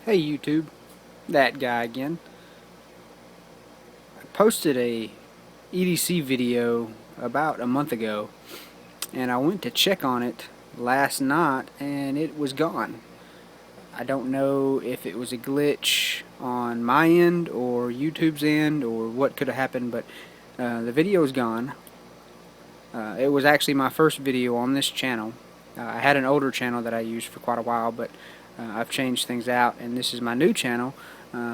Hey YouTube, that guy again. I posted a EDC video about a month ago and I went to check on it last night and it was gone. I don't know if it was a glitch on my end or YouTube's end or what could have happened, but the video is gone. It was actually my first video on this channel. I had an older channel that I used for quite a while, but I've changed things out, and this is my new channel.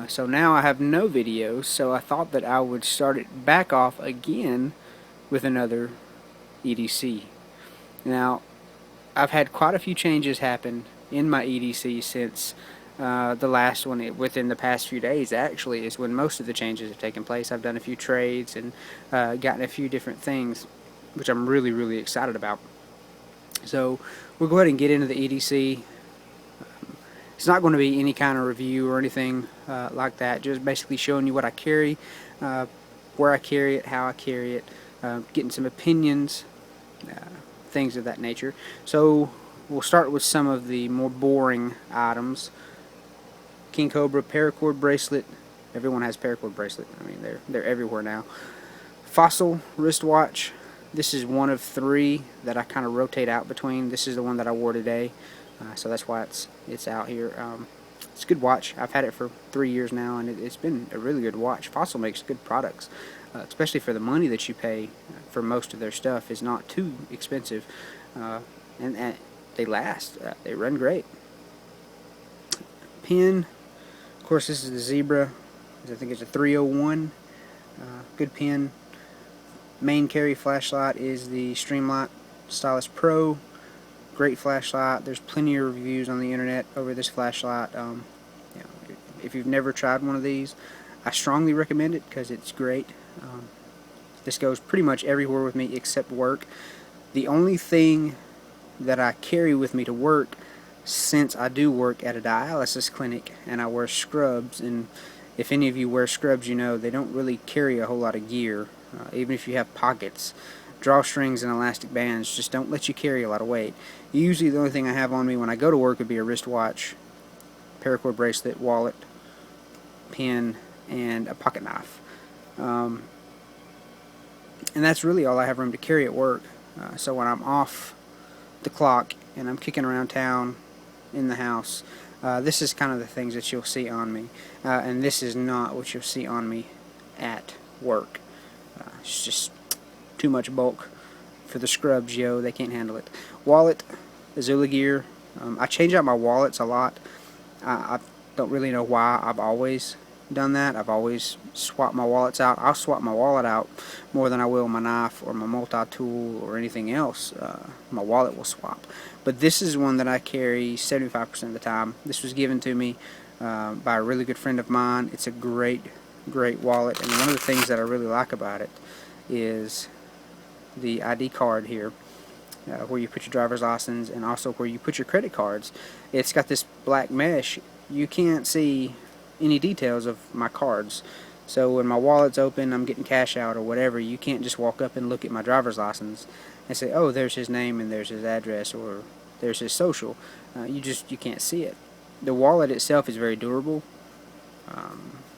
So now I have no videos, so I thought that I would start it back off again with another EDC. Now, I've had quite a few changes happen in my EDC since the last one. Within the past few days actually is when most of the changes have taken place. I've done a few trades and gotten a few different things, which I'm really excited about. So we'll go ahead and get into the EDC. It's not going to be any kind of review or anything like that, just basically showing you what I carry, where I carry it, how I carry it, getting some opinions, things of that nature. So we'll start with some of the more boring items. King Cobra paracord bracelet. Everyone has paracord bracelet. I mean, they're everywhere now. Fossil wristwatch. This is one of three that I kind of rotate out between. This is the one that I wore today, so that's why it's out here. It's a good watch. I've had it for 3 years now, and it's been a really good watch. Fossil makes good products, especially for the money that you pay for most of their stuff. Is not too expensive, and they last. They run great. Pen, of course, this is the Zebra. I think it's a 301. Good pen. Main carry flashlight is the Streamlight Stylus Pro. Great flashlight. There's plenty of reviews on the internet over this flashlight. If you've never tried one of these, I strongly recommend it because it's great. This goes pretty much everywhere with me except work. The only thing that I carry with me to work, since I do work at a dialysis clinic and I wear scrubs, and if any of you wear scrubs, you know they don't really carry a whole lot of gear. Even if you have pockets, drawstrings and elastic bands just don't let you carry a lot of weight. Usually the only thing I have on me when I go to work would be a wristwatch, paracord bracelet, wallet, pen, and a pocket knife. And that's really all I have room to carry at work. So when I'm off the clock and I'm kicking around town in the house, this is kind of the things that you'll see on me. And this is not what you'll see on me at work. It's just too much bulk for the scrubs, yo. They can't handle it. Wallet, Azula gear. I change out my wallets a lot. I don't really know why. I've always done that. I've always swapped my wallets out. I'll swap my wallet out more than I will my knife or my multi-tool or anything else. My wallet will swap. But this is one that I carry 75% of the time. This was given to me by a really good friend of mine. It's a great wallet, and one of the things that I really like about it is the ID card here, where you put your driver's license and also where you put your credit cards. It's got this black mesh. You can't see any details of my cards, so when my wallet's open, I'm getting cash out or whatever, you can't just walk up and look at my driver's license and say, oh, there's his name and there's his address or there's his social. You can't see it. The wallet itself is very durable.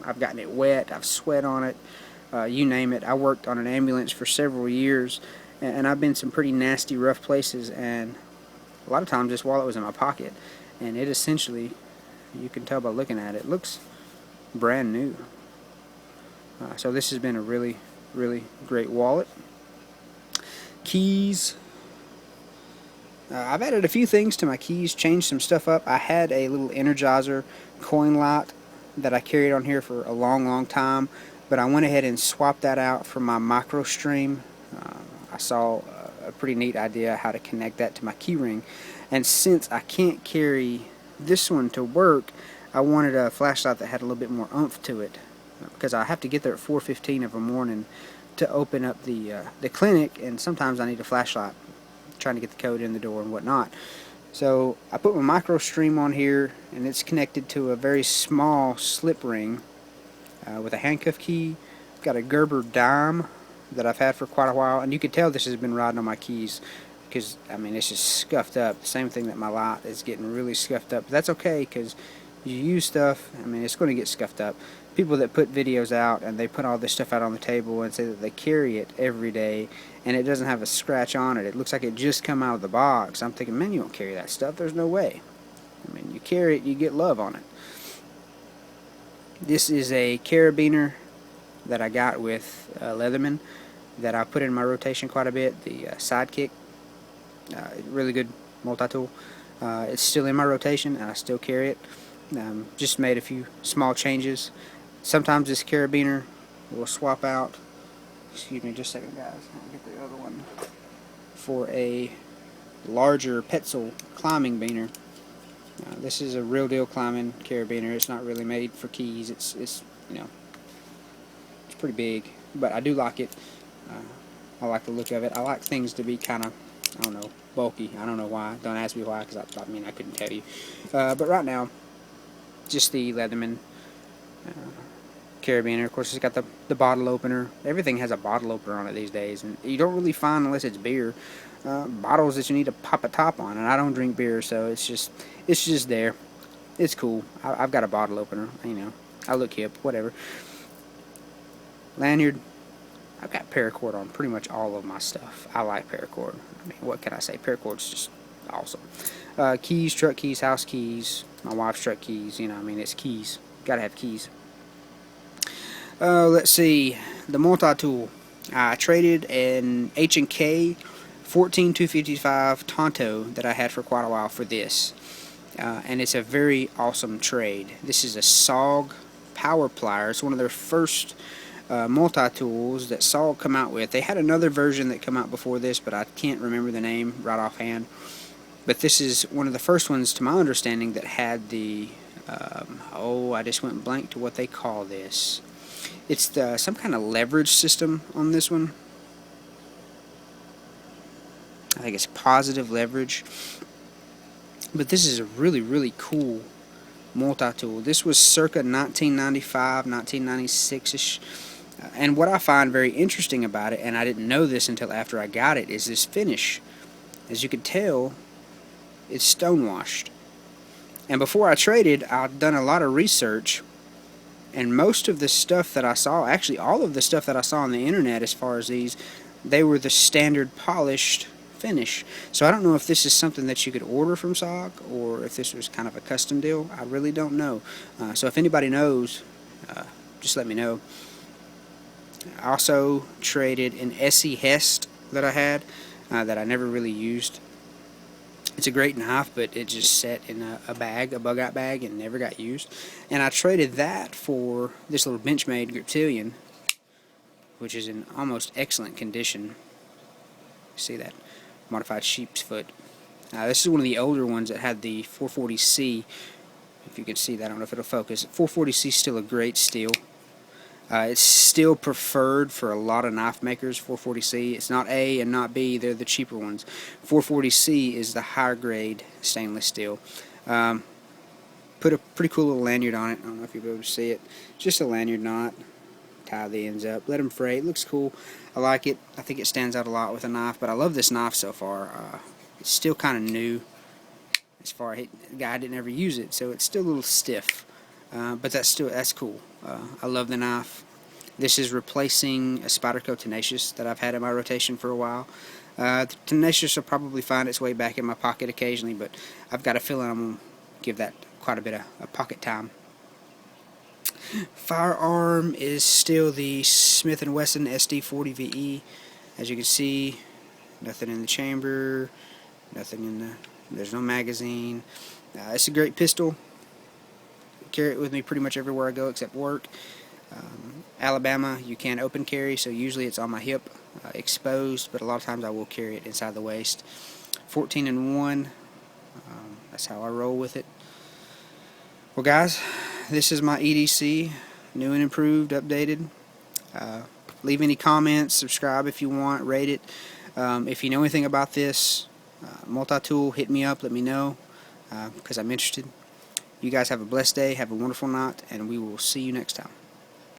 I've gotten it wet, I've sweat on it, you name it. I worked on an ambulance for several years, and I've been some pretty nasty, rough places, and a lot of times this wallet was in my pocket, and it essentially, you can tell by looking at it, looks brand new. So this has been a really great wallet. Keys. I've added a few things to my keys, changed some stuff up. I had a little Energizer coin light that I carried on here for a long time, but I went ahead and swapped that out for my micro stream. I saw a pretty neat idea how to connect that to my keyring, and since I can't carry this one to work, I wanted a flashlight that had a little bit more oomph to it, because I have to get there at 4:15 of a morning to open up the clinic, and sometimes I need a flashlight trying to get the code in the door and whatnot. So I put my micro stream on here, and it's connected to a very small slip ring with a handcuff key. I've got a Gerber dime that I've had for quite a while, and you can tell this has been riding on my keys because, I mean, it's just scuffed up. The same thing that my light is getting really scuffed up. But that's okay, because You use stuff, I mean, it's going to get scuffed up. People that put videos out and they put all this stuff out on the table and say that they carry it every day and it doesn't have a scratch on it. It looks like it just come out of the box. I'm thinking, man, you don't carry that stuff. There's no way. I mean, you carry it, you get love on it. This is a carabiner that I got with Leatherman that I put in my rotation quite a bit. The Sidekick, really good multi-tool. It's still in my rotation and I still carry it. Just made a few small changes. Sometimes this carabiner will swap out, excuse me just a second guys, I'll get the other one, for a larger Petzl climbing beaner. This is a real deal climbing carabiner. It's not really made for keys. It's you know, it's pretty big, but I do like it. I like the look of it. I like things to be kind of, I don't know, bulky. I don't know why. Don't ask me why, because I mean I couldn't tell you. But right now, just the Leatherman carabiner. Of course, it's got the bottle opener. Everything has a bottle opener on it these days, and you don't really find, unless it's beer, bottles that you need to pop a top on. And I don't drink beer, so it's just there. It's cool. I've got a bottle opener. You know, I look hip. Whatever. Lanyard. I've got paracord on pretty much all of my stuff. I like paracord. I mean, what can I say? Paracord's just awesome. Keys, truck keys, house keys, my wife's truck keys. You know, I mean, it's keys. Gotta have keys. Let's see. The multi-tool. I traded an H&K 14255 Tonto that I had for quite a while for this. And it's a very awesome trade. This is a SOG power plier. It's one of their first multi-tools that SOG come out with. They had another version that come out before this, but I can't remember the name right offhand. But this is one of the first ones, to my understanding, that had the I just went blank to what they call this. It's some kind of leverage system on this one. I think it's positive leverage. But this is a really cool multi-tool. This was circa 1995, 1996-ish. And what I find very interesting about it, and I didn't know this until after I got it, is this finish. As you can tell, it's stonewashed. And before I traded, I'd done a lot of research, and most of the stuff that I saw, actually all of the stuff that I saw on the internet as far as these, they were the standard polished finish. So I don't know if this is something that you could order from SOG or if this was kind of a custom deal. I really don't know. So if anybody knows, just let me know. I also traded an Essie Hest that I had that I never really used. It's a great knife, but it just sat in a bag, a bug-out bag, and never got used. And I traded that for this little Benchmade Griptilian, which is in almost excellent condition. See that? Modified sheep's foot. This is one of the older ones that had the 440C. If you can see that, I don't know if it'll focus. 440C is still a great steel. It's still preferred for a lot of knife makers, 440C. It's not A and not B, they're the cheaper ones. 440C is the higher grade stainless steel. Put a pretty cool little lanyard on it. I don't know if you'll be able to see it. Just a lanyard knot. Tie the ends up. Let them fray. It looks cool. I like it. I think it stands out a lot with a knife, but I love this knife so far. It's still kind of new. As far as the guy didn't ever use it, so it's still a little stiff. But that's cool. I love the knife. This is replacing a Spyderco Tenacious that I've had in my rotation for a while. The Tenacious will probably find its way back in my pocket occasionally, but I've got a feeling I'm going to give that quite a bit of pocket time. Firearm is still the Smith & Wesson SD40VE. As you can see, nothing in the chamber, nothing in the, there's no magazine. It's a great pistol. Carry it with me pretty much everywhere I go except work. Alabama, you can open carry, so usually it's on my hip, exposed, but a lot of times I will carry it inside the waist. 14-1, that's how I roll with it. Well guys, this is my EDC, new and improved, updated. Leave any comments, subscribe if you want, rate it. If you know anything about this multi-tool, hit me up, let me know, because I'm interested. You guys have a blessed day, have a wonderful night, and we will see you next time.